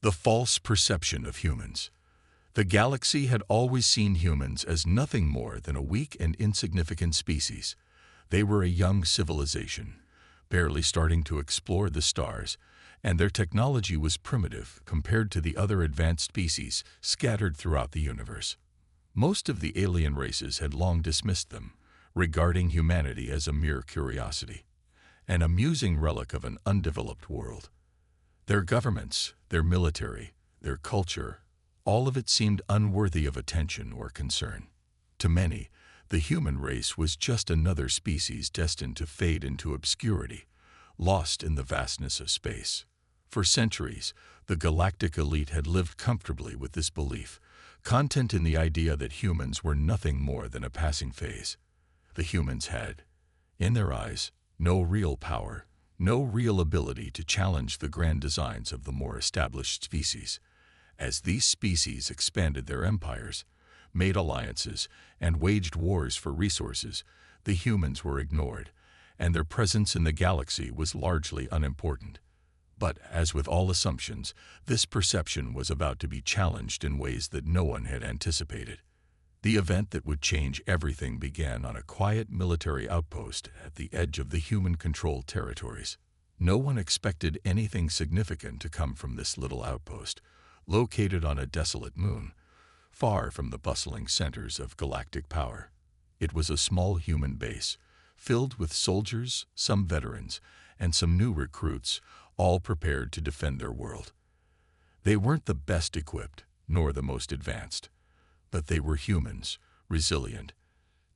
The false perception of humans. The galaxy had always seen humans as nothing more than a weak and insignificant species. They were a young civilization, barely starting to explore the stars, and their technology was primitive compared to the other advanced species scattered throughout the universe. Most of the alien races had long dismissed them, regarding humanity as a mere curiosity, an amusing relic of an undeveloped world. Their governments, their military, their culture, all of it seemed unworthy of attention or concern. To many, the human race was just another species destined to fade into obscurity, lost in the vastness of space. For centuries, the galactic elite had lived comfortably with this belief, content in the idea that humans were nothing more than a passing phase. The humans had, in their eyes, no real power, no real ability to challenge the grand designs of the more established species. As these species expanded their empires, made alliances, and waged wars for resources, the humans were ignored, and their presence in the galaxy was largely unimportant. But, as with all assumptions, this perception was about to be challenged in ways that no one had anticipated. The event that would change everything began on a quiet military outpost at the edge of the human-controlled territories. No one expected anything significant to come from this little outpost, located on a desolate moon, far from the bustling centers of galactic power. It was a small human base, filled with soldiers, some veterans, and some new recruits, all prepared to defend their world. They weren't the best equipped, nor the most advanced, but they were humans, resilient,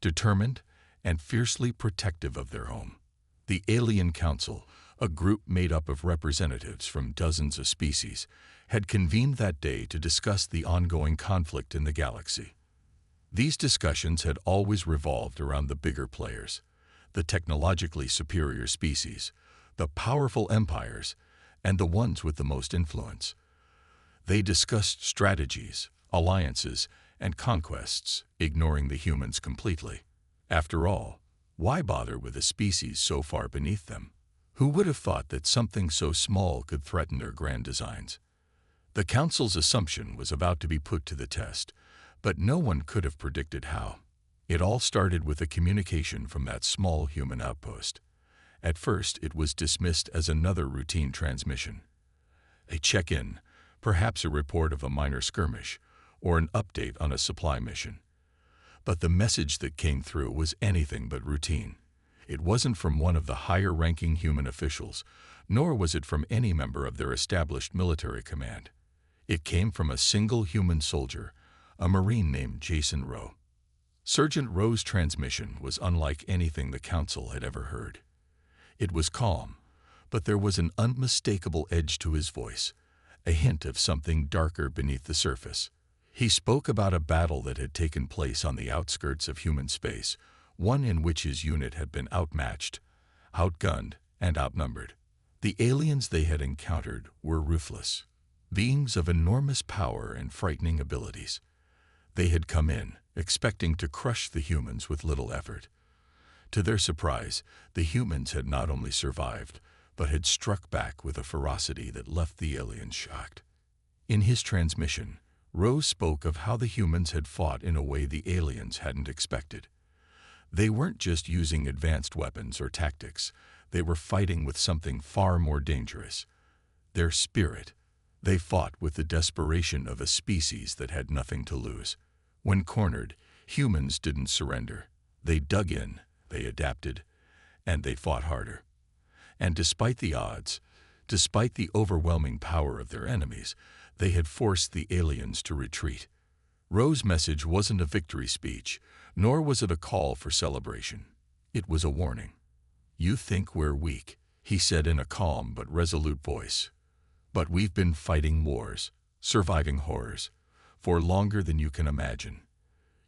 determined, and fiercely protective of their home. The Alien Council, a group made up of representatives from dozens of species, had convened that day to discuss the ongoing conflict in the galaxy. These discussions had always revolved around the bigger players, the technologically superior species, the powerful empires, and the ones with the most influence. They discussed strategies, alliances, and conquests, ignoring the humans completely. After all, why bother with a species so far beneath them? Who would have thought that something so small could threaten their grand designs? The Council's assumption was about to be put to the test, but no one could have predicted how. It all started with a communication from that small human outpost. At first, it was dismissed as another routine transmission. A check-in, perhaps a report of a minor skirmish, or an update on a supply mission. But the message that came through was anything but routine. It wasn't from one of the higher-ranking human officials, nor was it from any member of their established military command. It came from a single human soldier, a Marine named Jason Rowe. Sergeant Rowe's transmission was unlike anything the Council had ever heard. It was calm, but there was an unmistakable edge to his voice, a hint of something darker beneath the surface. He spoke about a battle that had taken place on the outskirts of human space, one in which his unit had been outmatched, outgunned, and outnumbered. The aliens they had encountered were ruthless, beings of enormous power and frightening abilities. They had come in, expecting to crush the humans with little effort. To their surprise, the humans had not only survived, but had struck back with a ferocity that left the aliens shocked. In his transmission, Rose spoke of how the humans had fought in a way the aliens hadn't expected. They weren't just using advanced weapons or tactics, they were fighting with something far more dangerous: their spirit. They fought with the desperation of a species that had nothing to lose. When cornered, humans didn't surrender. They dug in, they adapted, and they fought harder. And despite the odds, despite the overwhelming power of their enemies, they had forced the aliens to retreat. Rowe's message wasn't a victory speech, nor was it a call for celebration. It was a warning. "You think we're weak," he said in a calm but resolute voice. "But we've been fighting wars, surviving horrors, for longer than you can imagine.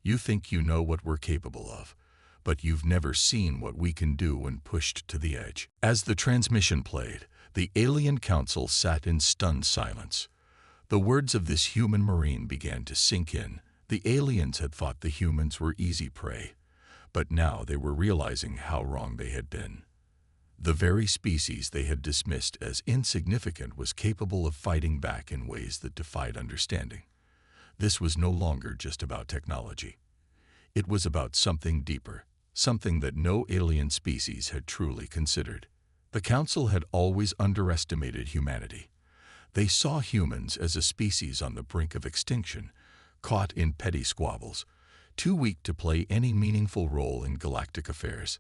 You think you know what we're capable of, but you've never seen what we can do when pushed to the edge." As the transmission played, the Alien Council sat in stunned silence. The words of this human Marine began to sink in. The aliens had thought the humans were easy prey, but now they were realizing how wrong they had been. The very species they had dismissed as insignificant was capable of fighting back in ways that defied understanding. This was no longer just about technology. It was about something deeper, something that no alien species had truly considered. The Council had always underestimated humanity. They saw humans as a species on the brink of extinction, caught in petty squabbles, too weak to play any meaningful role in galactic affairs.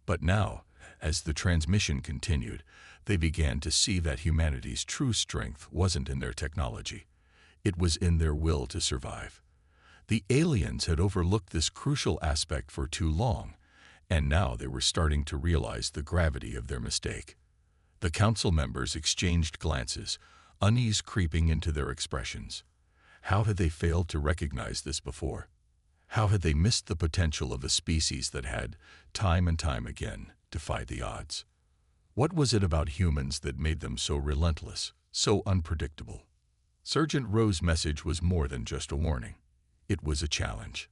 But now, as the transmission continued, they began to see that humanity's true strength wasn't in their technology. It was in their will to survive. The aliens had overlooked this crucial aspect for too long, and now they were starting to realize the gravity of their mistake. The Council members exchanged glances, unease creeping into their expressions. How had they failed to recognize this before? How had they missed the potential of a species that had, time and time again, defied the odds? What was it about humans that made them so relentless, so unpredictable? Sergeant Rowe's message was more than just a warning. It was a challenge.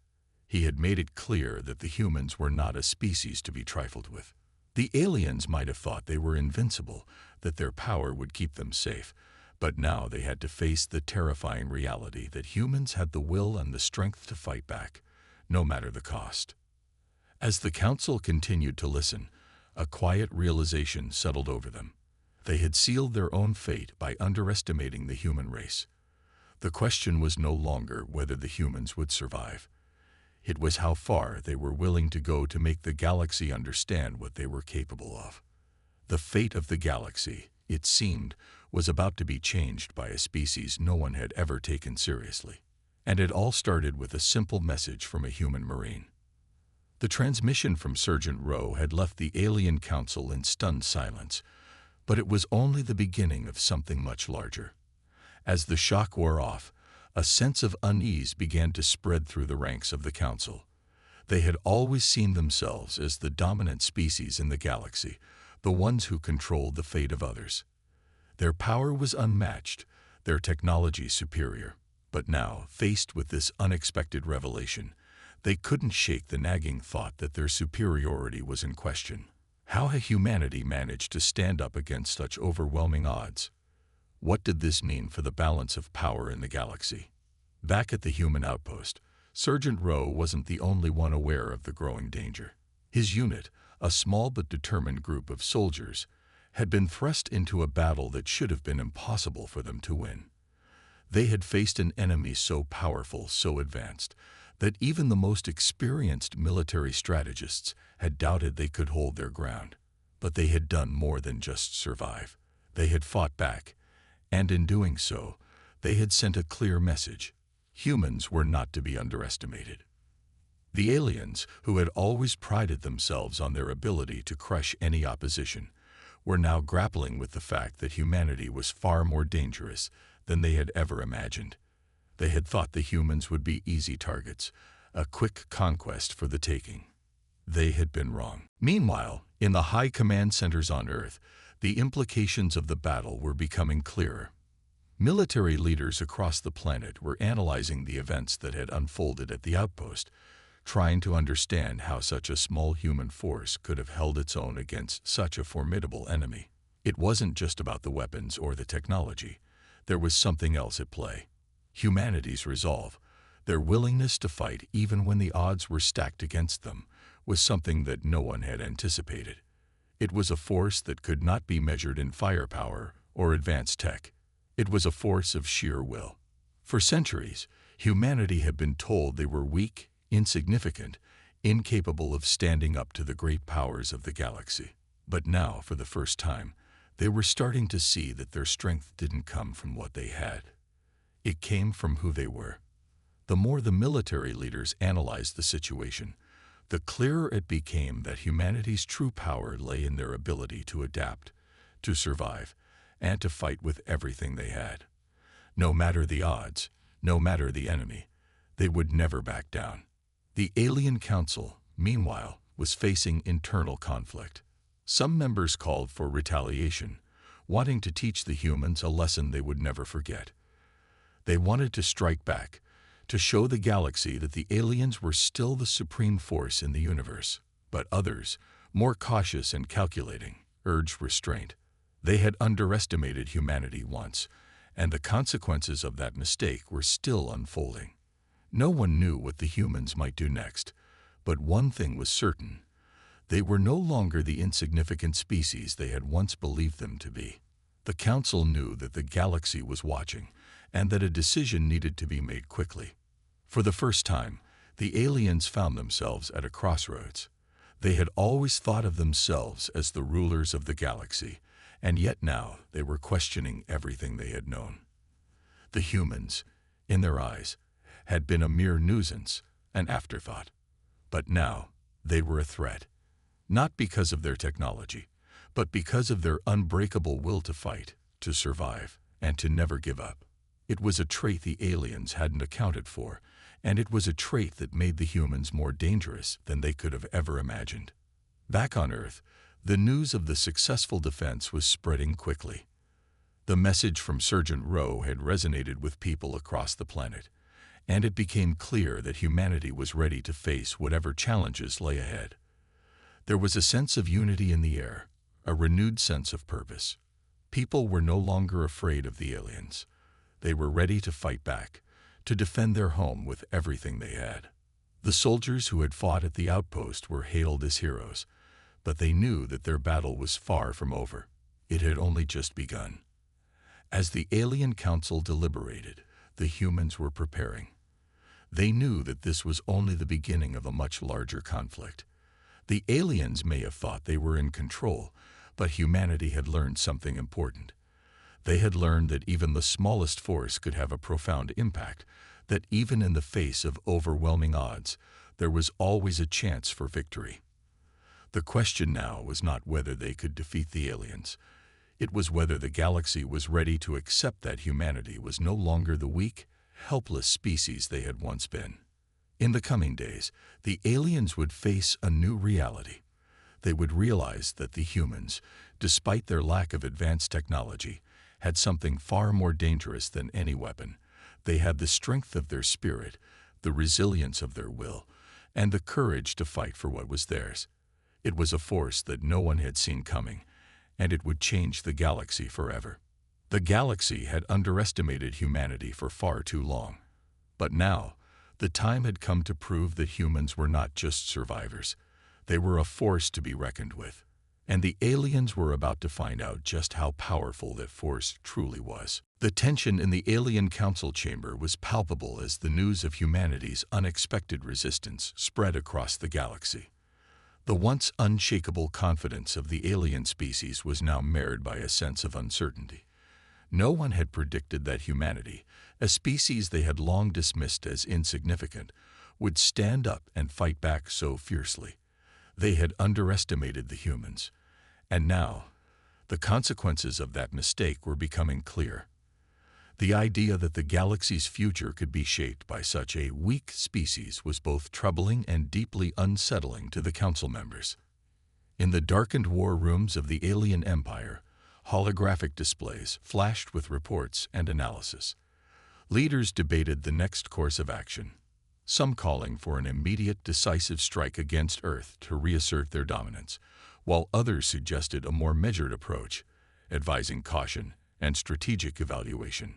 He had made it clear that the humans were not a species to be trifled with. The aliens might have thought they were invincible, that their power would keep them safe, but now they had to face the terrifying reality that humans had the will and the strength to fight back, no matter the cost. As the Council continued to listen, a quiet realization settled over them. They had sealed their own fate by underestimating the human race. The question was no longer whether the humans would survive. It was how far they were willing to go to make the galaxy understand what they were capable of. The fate of the galaxy, it seemed, was about to be changed by a species no one had ever taken seriously. And it all started with a simple message from a human Marine. The transmission from Sergeant Rowe had left the Alien Council in stunned silence, but it was only the beginning of something much larger. As the shock wore off, a sense of unease began to spread through the ranks of the Council. They had always seen themselves as the dominant species in the galaxy, the ones who controlled the fate of others. Their power was unmatched, their technology superior. But now, faced with this unexpected revelation, they couldn't shake the nagging thought that their superiority was in question. How had humanity managed to stand up against such overwhelming odds? What did this mean for the balance of power in the galaxy? Back at the human outpost, Sergeant Rowe wasn't the only one aware of the growing danger. His unit, a small but determined group of soldiers, had been thrust into a battle that should have been impossible for them to win. They had faced an enemy so powerful, so advanced, that even the most experienced military strategists had doubted they could hold their ground. But they had done more than just survive. They had fought back, and in doing so, they had sent a clear message. Humans were not to be underestimated. The aliens, who had always prided themselves on their ability to crush any opposition, were now grappling with the fact that humanity was far more dangerous than they had ever imagined. They had thought the humans would be easy targets, a quick conquest for the taking. They had been wrong. Meanwhile, in the high command centers on Earth, the implications of the battle were becoming clearer. Military leaders across the planet were analyzing the events that had unfolded at the outpost, trying to understand how such a small human force could have held its own against such a formidable enemy. It wasn't just about the weapons or the technology. There was something else at play. Humanity's resolve, their willingness to fight even when the odds were stacked against them, was something that no one had anticipated. It was a force that could not be measured in firepower or advanced tech. It was a force of sheer will. For centuries, humanity had been told they were weak, insignificant, incapable of standing up to the great powers of the galaxy. But now, for the first time, they were starting to see that their strength didn't come from what they had. It came from who they were. The more the military leaders analyzed the situation, the clearer it became that humanity's true power lay in their ability to adapt, to survive, and to fight with everything they had. No matter the odds, no matter the enemy, they would never back down. The Alien Council, meanwhile, was facing internal conflict. Some members called for retaliation, wanting to teach the humans a lesson they would never forget. They wanted to strike back, to show the galaxy that the aliens were still the supreme force in the universe. But others, more cautious and calculating, urged restraint. They had underestimated humanity once, and the consequences of that mistake were still unfolding. No one knew what the humans might do next, but one thing was certain. They were no longer the insignificant species they had once believed them to be. The Council knew that the galaxy was watching, and that a decision needed to be made quickly. For the first time, the aliens found themselves at a crossroads. They had always thought of themselves as the rulers of the galaxy, and yet now they were questioning everything they had known. The humans, in their eyes, had been a mere nuisance, an afterthought. But now they were a threat, not because of their technology, but because of their unbreakable will to fight, to survive, and to never give up. It was a trait the aliens hadn't accounted for, and it was a trait that made the humans more dangerous than they could have ever imagined. Back on Earth, the news of the successful defense was spreading quickly. The message from Sergeant Rowe had resonated with people across the planet, and it became clear that humanity was ready to face whatever challenges lay ahead. There was a sense of unity in the air, a renewed sense of purpose. People were no longer afraid of the aliens. They were ready to fight back, to defend their home with everything they had. The soldiers who had fought at the outpost were hailed as heroes, but they knew that their battle was far from over. It had only just begun. As the Alien Council deliberated, the humans were preparing. They knew that this was only the beginning of a much larger conflict. The aliens may have thought they were in control, but humanity had learned something important. They had learned that even the smallest force could have a profound impact, that even in the face of overwhelming odds, there was always a chance for victory. The question now was not whether they could defeat the aliens. It was whether the galaxy was ready to accept that humanity was no longer the weak, helpless species they had once been. In the coming days, the aliens would face a new reality. They would realize that the humans, despite their lack of advanced technology, had something far more dangerous than any weapon. They had the strength of their spirit, the resilience of their will, and the courage to fight for what was theirs. It was a force that no one had seen coming, and it would change the galaxy forever. The galaxy had underestimated humanity for far too long. But now, the time had come to prove that humans were not just survivors. They were a force to be reckoned with. And the aliens were about to find out just how powerful that force truly was. The tension in the Alien Council chamber was palpable as the news of humanity's unexpected resistance spread across the galaxy. The once unshakable confidence of the alien species was now marred by a sense of uncertainty. No one had predicted that humanity, a species they had long dismissed as insignificant, would stand up and fight back so fiercely. They had underestimated the humans, and now the consequences of that mistake were becoming clear. The idea that the galaxy's future could be shaped by such a weak species was both troubling and deeply unsettling to the council members. In the darkened war rooms of the alien empire, holographic displays flashed with reports and analysis. Leaders debated the next course of action, some calling for an immediate, decisive strike against Earth to reassert their dominance, while others suggested a more measured approach, advising caution and strategic evaluation.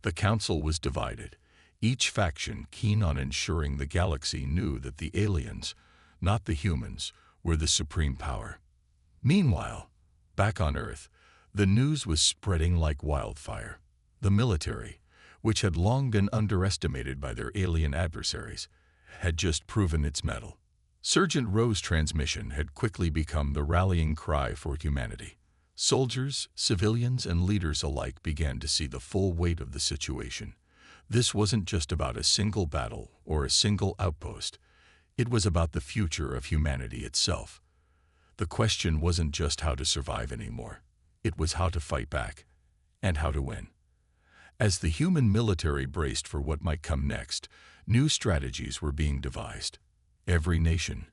The council was divided, each faction keen on ensuring the galaxy knew that the aliens, not the humans, were the supreme power. Meanwhile, back on Earth, the news was spreading like wildfire. The military, which had long been underestimated by their alien adversaries, had just proven its mettle. Sergeant Rowe's transmission had quickly become the rallying cry for humanity. Soldiers, civilians, and leaders alike began to see the full weight of the situation. This wasn't just about a single battle or a single outpost. It was about the future of humanity itself. The question wasn't just how to survive anymore. It was how to fight back, and how to win. As the human military braced for what might come next, new strategies were being devised. Every nation,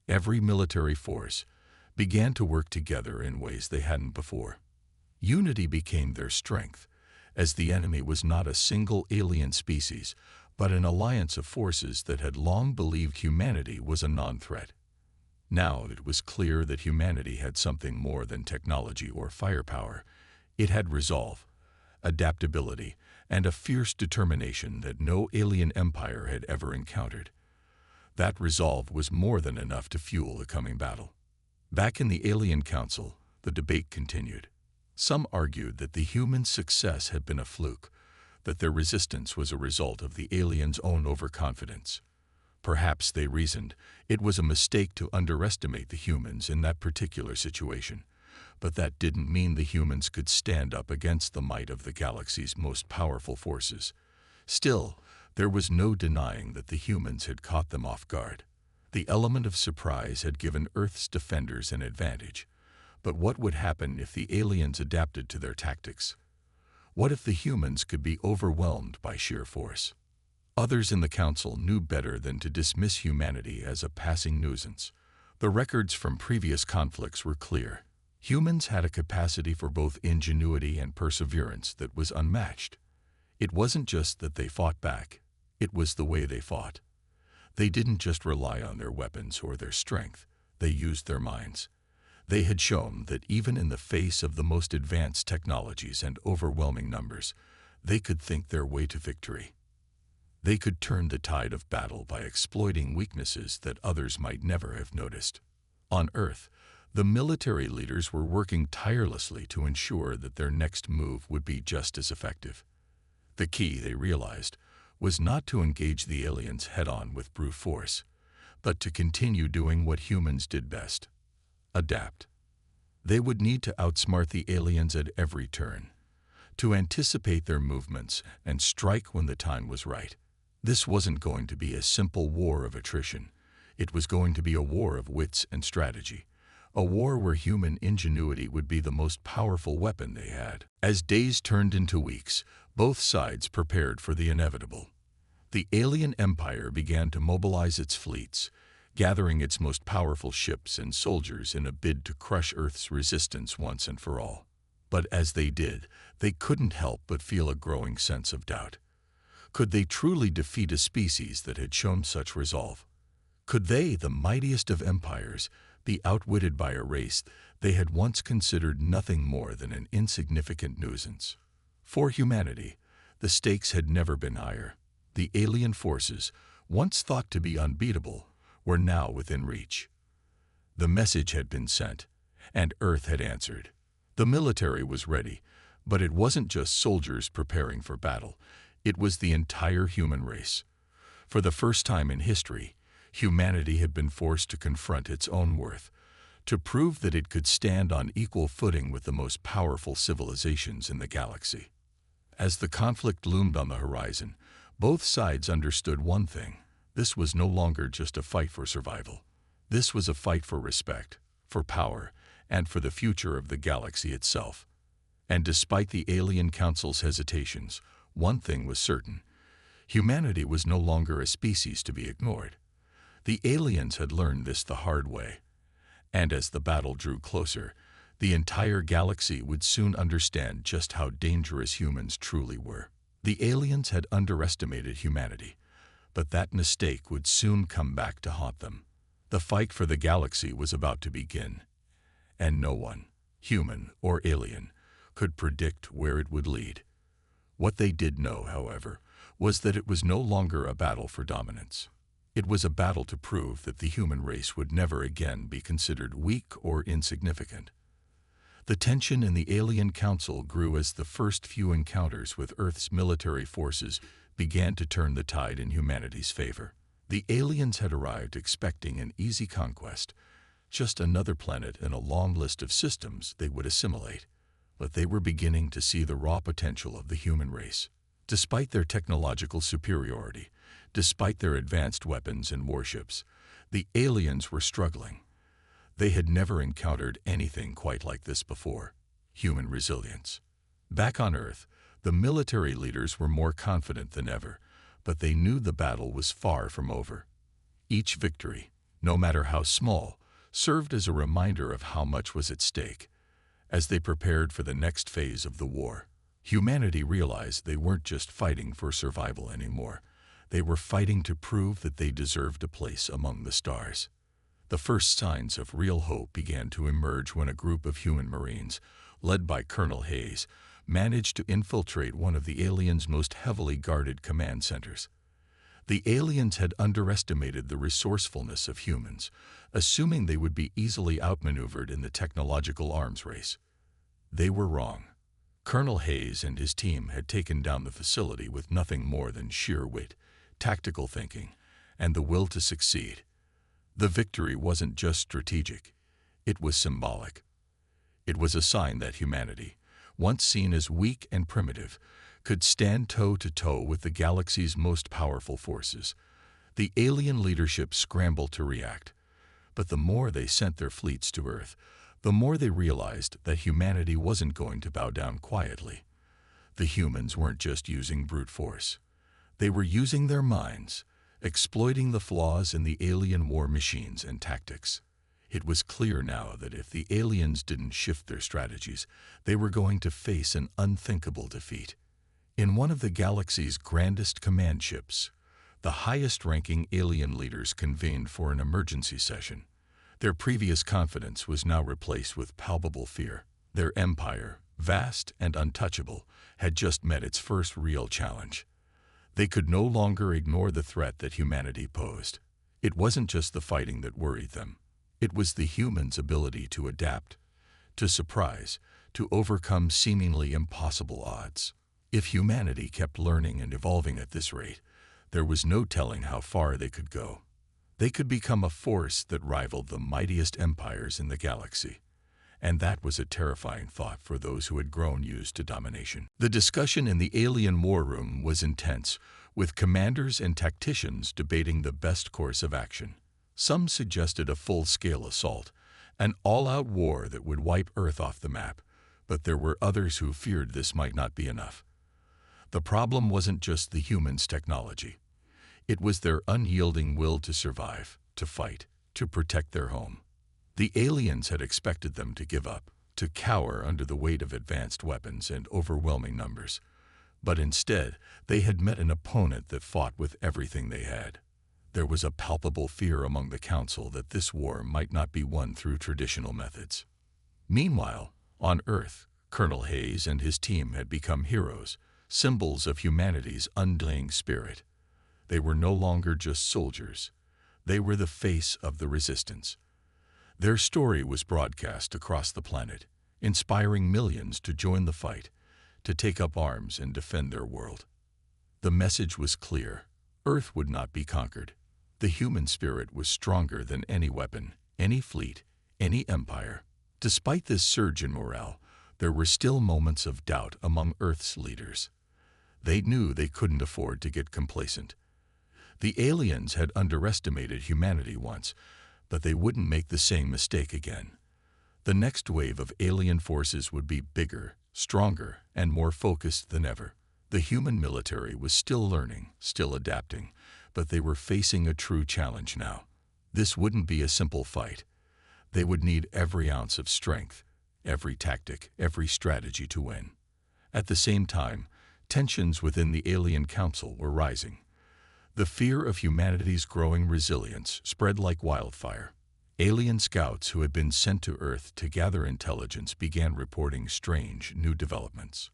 every military force, began to work together in ways they hadn't before. Unity became their strength, as the enemy was not a single alien species, but an alliance of forces that had long believed humanity was a non-threat. Now it was clear that humanity had something more than technology or firepower. It had resolve, adaptability, and a fierce determination that no alien empire had ever encountered. That resolve was more than enough to fuel the coming battle. Back in the Alien Council, the debate continued. Some argued that the humans' success had been a fluke, that their resistance was a result of the aliens' own overconfidence. Perhaps, they reasoned, it was a mistake to underestimate the humans in that particular situation. But that didn't mean the humans could stand up against the might of the galaxy's most powerful forces. Still, there was no denying that the humans had caught them off guard. The element of surprise had given Earth's defenders an advantage. But what would happen if the aliens adapted to their tactics? What if the humans could be overwhelmed by sheer force? Others in the Council knew better than to dismiss humanity as a passing nuisance. The records from previous conflicts were clear. Humans had a capacity for both ingenuity and perseverance that was unmatched. It wasn't just that they fought back, it was the way they fought. They didn't just rely on their weapons or their strength, they used their minds. They had shown that even in the face of the most advanced technologies and overwhelming numbers, they could think their way to victory. They could turn the tide of battle by exploiting weaknesses that others might never have noticed. On Earth, the military leaders were working tirelessly to ensure that their next move would be just as effective. The key, they realized, was not to engage the aliens head-on with brute force, but to continue doing what humans did best: adapt. They would need to outsmart the aliens at every turn, to anticipate their movements and strike when the time was right. This wasn't going to be a simple war of attrition. It was going to be a war of wits and strategy, a war where human ingenuity would be the most powerful weapon they had. As days turned into weeks, both sides prepared for the inevitable. The alien empire began to mobilize its fleets, gathering its most powerful ships and soldiers in a bid to crush Earth's resistance once and for all. But as they did, they couldn't help but feel a growing sense of doubt. Could they truly defeat a species that had shown such resolve? Could they, the mightiest of empires, be outwitted by a race they had once considered nothing more than an insignificant nuisance? For humanity, the stakes had never been higher. The alien forces, once thought to be unbeatable, were now within reach. The message had been sent, and Earth had answered. The military was ready, but it wasn't just soldiers preparing for battle. It was the entire human race. For the first time in history, humanity had been forced to confront its own worth, to prove that it could stand on equal footing with the most powerful civilizations in the galaxy. As the conflict loomed on the horizon, both sides understood one thing: this was no longer just a fight for survival. This was a fight for respect, for power, and for the future of the galaxy itself. And despite the Alien Council's hesitations, one thing was certain: humanity was no longer a species to be ignored. The aliens had learned this the hard way. And as the battle drew closer, the entire galaxy would soon understand just how dangerous humans truly were. The aliens had underestimated humanity, but that mistake would soon come back to haunt them. The fight for the galaxy was about to begin, and no one, human or alien, could predict where it would lead. What they did know, however, was that it was no longer a battle for dominance. It was a battle to prove that the human race would never again be considered weak or insignificant. The tension in the Alien Council grew as the first few encounters with Earth's military forces began to turn the tide in humanity's favor. The aliens had arrived expecting an easy conquest, just another planet in a long list of systems they would assimilate. But they were beginning to see the raw potential of the human race. Despite their technological superiority, despite their advanced weapons and warships, the aliens were struggling. They had never encountered anything quite like this before: human resilience. Back on Earth, the military leaders were more confident than ever, but they knew the battle was far from over. Each victory, no matter how small, served as a reminder of how much was at stake. As they prepared for the next phase of the war, humanity realized they weren't just fighting for survival anymore. They were fighting to prove that they deserved a place among the stars. The first signs of real hope began to emerge when a group of human Marines, led by Colonel Hayes, managed to infiltrate one of the aliens' most heavily guarded command centers. The aliens had underestimated the resourcefulness of humans, assuming they would be easily outmaneuvered in the technological arms race. They were wrong. Colonel Hayes and his team had taken down the facility with nothing more than sheer wit, tactical thinking, and the will to succeed. The victory wasn't just strategic, it was symbolic. It was a sign that humanity, once seen as weak and primitive, could stand toe-to-toe with the galaxy's most powerful forces. The alien leadership scrambled to react, but the more they sent their fleets to Earth, the more they realized that humanity wasn't going to bow down quietly. The humans weren't just using brute force. They were using their minds, exploiting the flaws in the alien war machines and tactics. It was clear now that if the aliens didn't shift their strategies, they were going to face an unthinkable defeat. In one of the galaxy's grandest command ships, the highest-ranking alien leaders convened for an emergency session. Their previous confidence was now replaced with palpable fear. Their empire, vast and untouchable, had just met its first real challenge. They could no longer ignore the threat that humanity posed. It wasn't just the fighting that worried them. It was the humans' ability to adapt, to surprise, to overcome seemingly impossible odds. If humanity kept learning and evolving at this rate, there was no telling how far they could go. They could become a force that rivaled the mightiest empires in the galaxy. And that was a terrifying thought for those who had grown used to domination. The discussion in the alien war room was intense, with commanders and tacticians debating the best course of action. Some suggested a full-scale assault, an all-out war that would wipe Earth off the map, but there were others who feared this might not be enough. The problem wasn't just the humans' technology. It was their unyielding will to survive, to fight, to protect their home. The aliens had expected them to give up, to cower under the weight of advanced weapons and overwhelming numbers. But instead, they had met an opponent that fought with everything they had. There was a palpable fear among the Council that this war might not be won through traditional methods. Meanwhile, on Earth, Colonel Hayes and his team had become heroes, symbols of humanity's undying spirit. They were no longer just soldiers. They were the face of the resistance. Their story was broadcast across the planet, inspiring millions to join the fight, to take up arms and defend their world. The message was clear. Earth would not be conquered. The human spirit was stronger than any weapon, any fleet, any empire. Despite this surge in morale, there were still moments of doubt among Earth's leaders. They knew they couldn't afford to get complacent. The aliens had underestimated humanity once, but they wouldn't make the same mistake again. The next wave of alien forces would be bigger, stronger, and more focused than ever. The human military was still learning, still adapting, but they were facing a true challenge now. This wouldn't be a simple fight. They would need every ounce of strength, every tactic, every strategy to win. At the same time, tensions within the Alien Council were rising. The fear of humanity's growing resilience spread like wildfire. Alien scouts who had been sent to Earth to gather intelligence began reporting strange new developments.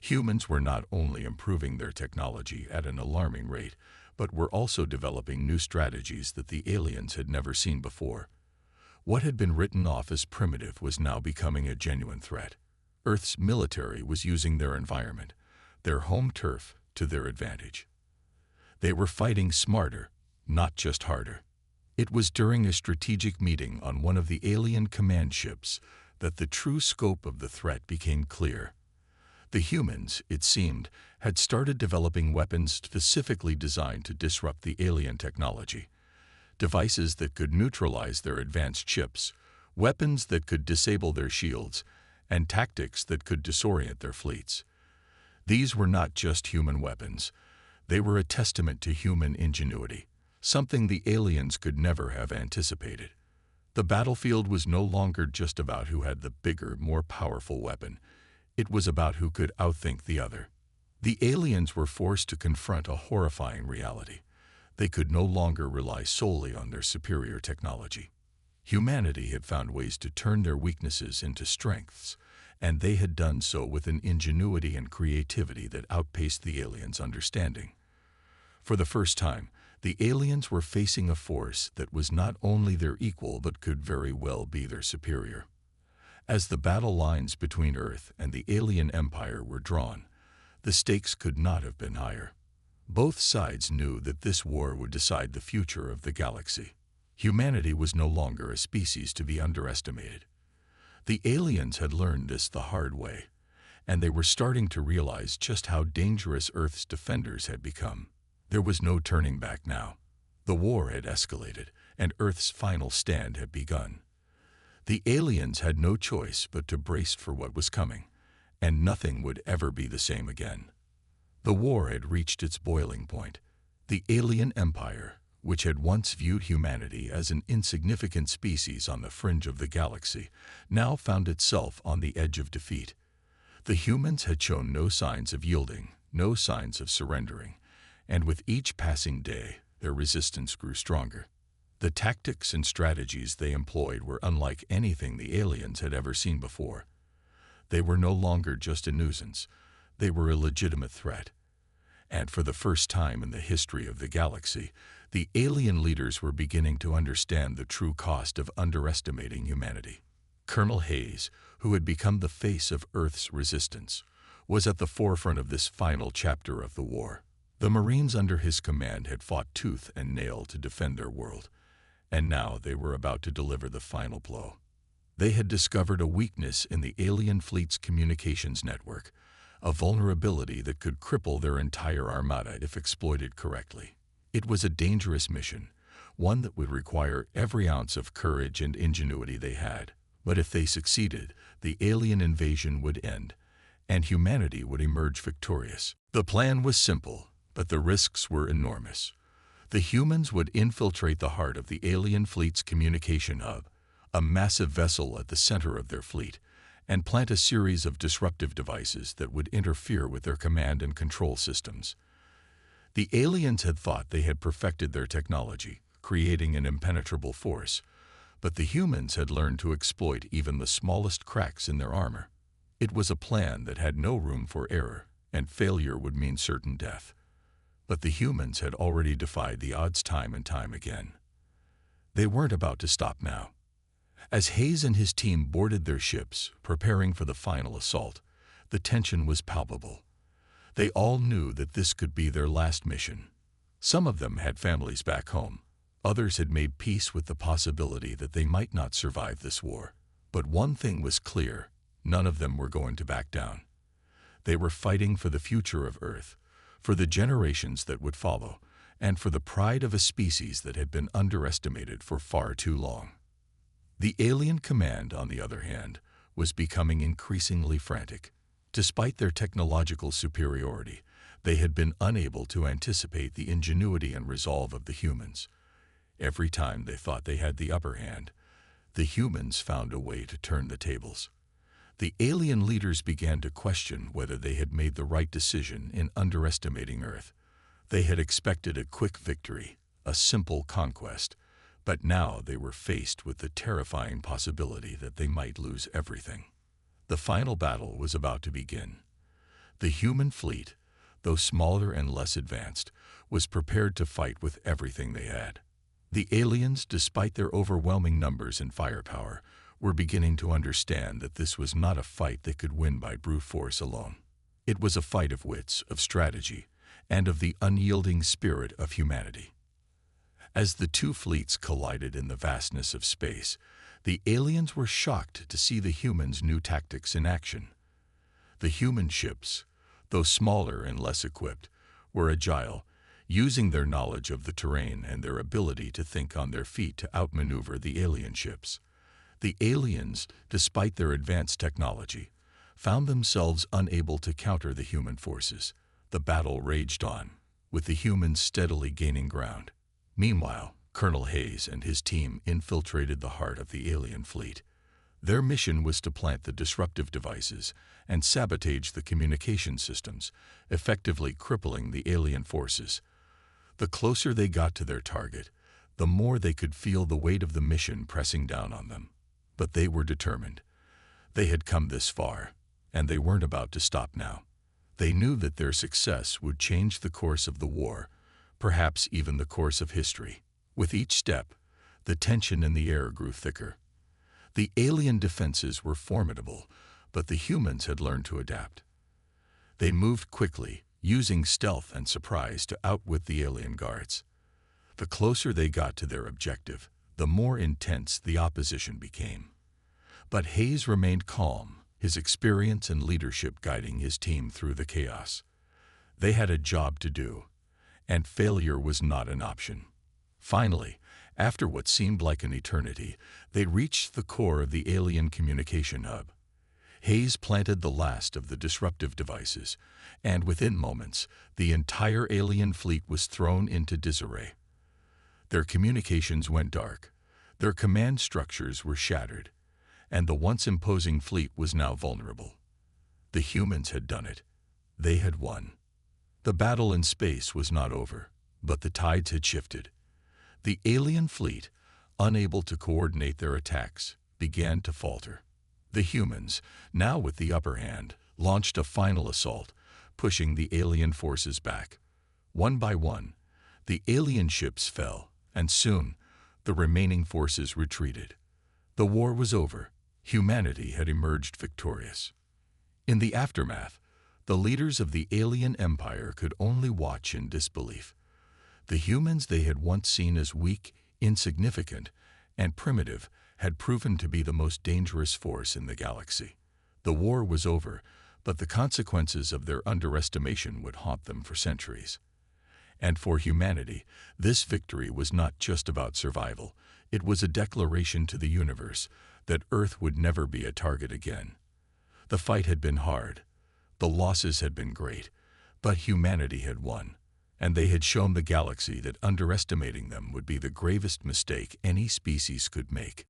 Humans were not only improving their technology at an alarming rate, but were also developing new strategies that the aliens had never seen before. What had been written off as primitive was now becoming a genuine threat. Earth's military was using their environment, their home turf, to their advantage. They were fighting smarter, not just harder. It was during a strategic meeting on one of the alien command ships that the true scope of the threat became clear. The humans, it seemed, had started developing weapons specifically designed to disrupt the alien technology. Devices that could neutralize their advanced ships, weapons that could disable their shields, and tactics that could disorient their fleets. These were not just human weapons. They were a testament to human ingenuity, something the aliens could never have anticipated. The battlefield was no longer just about who had the bigger, more powerful weapon. It was about who could outthink the other. The aliens were forced to confront a horrifying reality. They could no longer rely solely on their superior technology. Humanity had found ways to turn their weaknesses into strengths, and they had done so with an ingenuity and creativity that outpaced the aliens' understanding. For the first time, the aliens were facing a force that was not only their equal but could very well be their superior. As the battle lines between Earth and the alien empire were drawn, the stakes could not have been higher. Both sides knew that this war would decide the future of the galaxy. Humanity was no longer a species to be underestimated. The aliens had learned this the hard way, and they were starting to realize just how dangerous Earth's defenders had become. There was no turning back now. The war had escalated, and Earth's final stand had begun. The aliens had no choice but to brace for what was coming, and nothing would ever be the same again. The war had reached its boiling point. The alien empire, which had once viewed humanity as an insignificant species on the fringe of the galaxy, now found itself on the edge of defeat. The humans had shown no signs of yielding, no signs of surrendering, and with each passing day, their resistance grew stronger. The tactics and strategies they employed were unlike anything the aliens had ever seen before. They were no longer just a nuisance. They were a legitimate threat. And for the first time in the history of the galaxy, the alien leaders were beginning to understand the true cost of underestimating humanity. Colonel Hayes, who had become the face of Earth's resistance, was at the forefront of this final chapter of the war. The Marines under his command had fought tooth and nail to defend their world, and now they were about to deliver the final blow. They had discovered a weakness in the alien fleet's communications network, a vulnerability that could cripple their entire armada if exploited correctly. It was a dangerous mission, one that would require every ounce of courage and ingenuity they had. But if they succeeded, the alien invasion would end, and humanity would emerge victorious. The plan was simple, but the risks were enormous. The humans would infiltrate the heart of the alien fleet's communication hub, a massive vessel at the center of their fleet, and plant a series of disruptive devices that would interfere with their command and control systems. The aliens had thought they had perfected their technology, creating an impenetrable force, but the humans had learned to exploit even the smallest cracks in their armor. It was a plan that had no room for error, and failure would mean certain death. But the humans had already defied the odds time and time again. They weren't about to stop now. As Hayes and his team boarded their ships, preparing for the final assault, the tension was palpable. They all knew that this could be their last mission. Some of them had families back home. Others had made peace with the possibility that they might not survive this war. But one thing was clear: none of them were going to back down. They were fighting for the future of Earth, for the generations that would follow, and for the pride of a species that had been underestimated for far too long. The alien command, on the other hand, was becoming increasingly frantic. Despite their technological superiority, they had been unable to anticipate the ingenuity and resolve of the humans. Every time they thought they had the upper hand, the humans found a way to turn the tables. The alien leaders began to question whether they had made the right decision in underestimating Earth. They had expected a quick victory, a simple conquest, but now they were faced with the terrifying possibility that they might lose everything. The final battle was about to begin. The human fleet, though smaller and less advanced, was prepared to fight with everything they had. The aliens, despite their overwhelming numbers and firepower, were beginning to understand that this was not a fight they could win by brute force alone. It was a fight of wits, of strategy, and of the unyielding spirit of humanity. As the two fleets collided in the vastness of space, the aliens were shocked to see the humans' new tactics in action. The human ships, though smaller and less equipped, were agile, using their knowledge of the terrain and their ability to think on their feet to outmaneuver the alien ships. The aliens, despite their advanced technology, found themselves unable to counter the human forces. The battle raged on, with the humans steadily gaining ground. Meanwhile, Colonel Hayes and his team infiltrated the heart of the alien fleet. Their mission was to plant the disruptive devices and sabotage the communication systems, effectively crippling the alien forces. The closer they got to their target, the more they could feel the weight of the mission pressing down on them. But they were determined. They had come this far, and they weren't about to stop now. They knew that their success would change the course of the war, perhaps even the course of history. With each step, the tension in the air grew thicker. The alien defenses were formidable, but the humans had learned to adapt. They moved quickly, using stealth and surprise to outwit the alien guards. The closer they got to their objective, the more intense the opposition became. But Hayes remained calm, his experience and leadership guiding his team through the chaos. They had a job to do, and failure was not an option. Finally, after what seemed like an eternity, they reached the core of the alien communication hub. Hayes planted the last of the disruptive devices, and within moments, the entire alien fleet was thrown into disarray. Their communications went dark, their command structures were shattered, and the once imposing fleet was now vulnerable. The humans had done it. They had won. The battle in space was not over, but the tides had shifted. The alien fleet, unable to coordinate their attacks, began to falter. The humans, now with the upper hand, launched a final assault, pushing the alien forces back. One by one, the alien ships fell, and soon, the remaining forces retreated. The war was over. Humanity had emerged victorious. In the aftermath, the leaders of the alien empire could only watch in disbelief. The humans they had once seen as weak, insignificant, and primitive had proven to be the most dangerous force in the galaxy. The war was over, but the consequences of their underestimation would haunt them for centuries. And for humanity, this victory was not just about survival. It was a declaration to the universe that Earth would never be a target again. The fight had been hard. The losses had been great, but humanity had won, and they had shown the galaxy that underestimating them would be the gravest mistake any species could make.